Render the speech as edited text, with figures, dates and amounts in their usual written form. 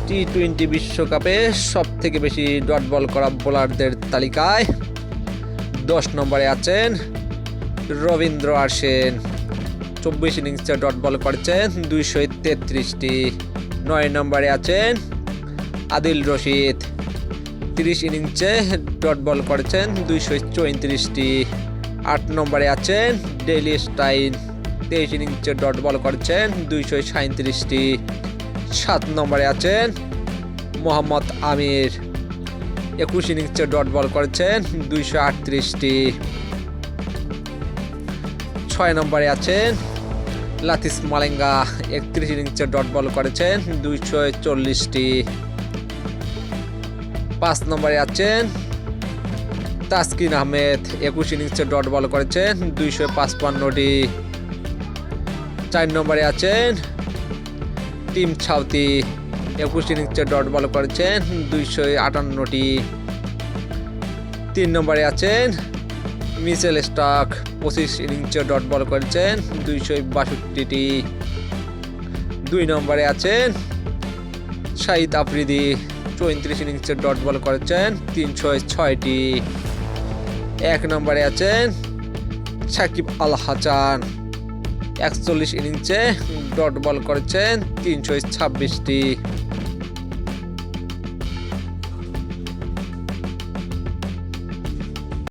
টি-20 বিশ্বকাপে সবথেকে বেশি ডট বল করা বোলারদের তালিকায় 10 নম্বরে আছেন রবীন্দ্র আশ্বিন। 24 ইনিংসে ডট বল করেছেন 233টি। 9 নম্বরে আছেন আদিল রশিদ। 30 ইনিংসে ডট বল করেছেন 234টি। 8 নম্বরে আছেন ডেইলি স্টাইন। 23 ইনিংসে ডট বল করেছেন 237টি। 7 নম্বরে আছেন মোহাম্মদ আমির। 21 ইনিংসে ডট বল করেছেন 238টি। 6 নম্বরে আছেন লাতিস মালিঙ্গা। 31 ইনিংসে ডট বল করেছেন 240টি। 5 নম্বরে আছেন তাসকিন আহমেদ। 21 ইনিংসে ডট বল করেছেন 255টি। 4 নম্বরে আছেন টিম ছাউতি। 21 ইনিংসে ডট বল করেছেন 258টি। 3 নম্বরে আছেন মিচেল স্টার্ক। 25 ইনিংসে ডট বল করেছেন 262টি। 2 নম্বরে আছেন শাহিদ আফ্রিদি। 34 ইনিংসে ডট বল করেছেন 306টি। 1 নম্বরে আছেন সাকিব আল হাসান। 41 ইনিংসে ডট বল করেছেন 326টি।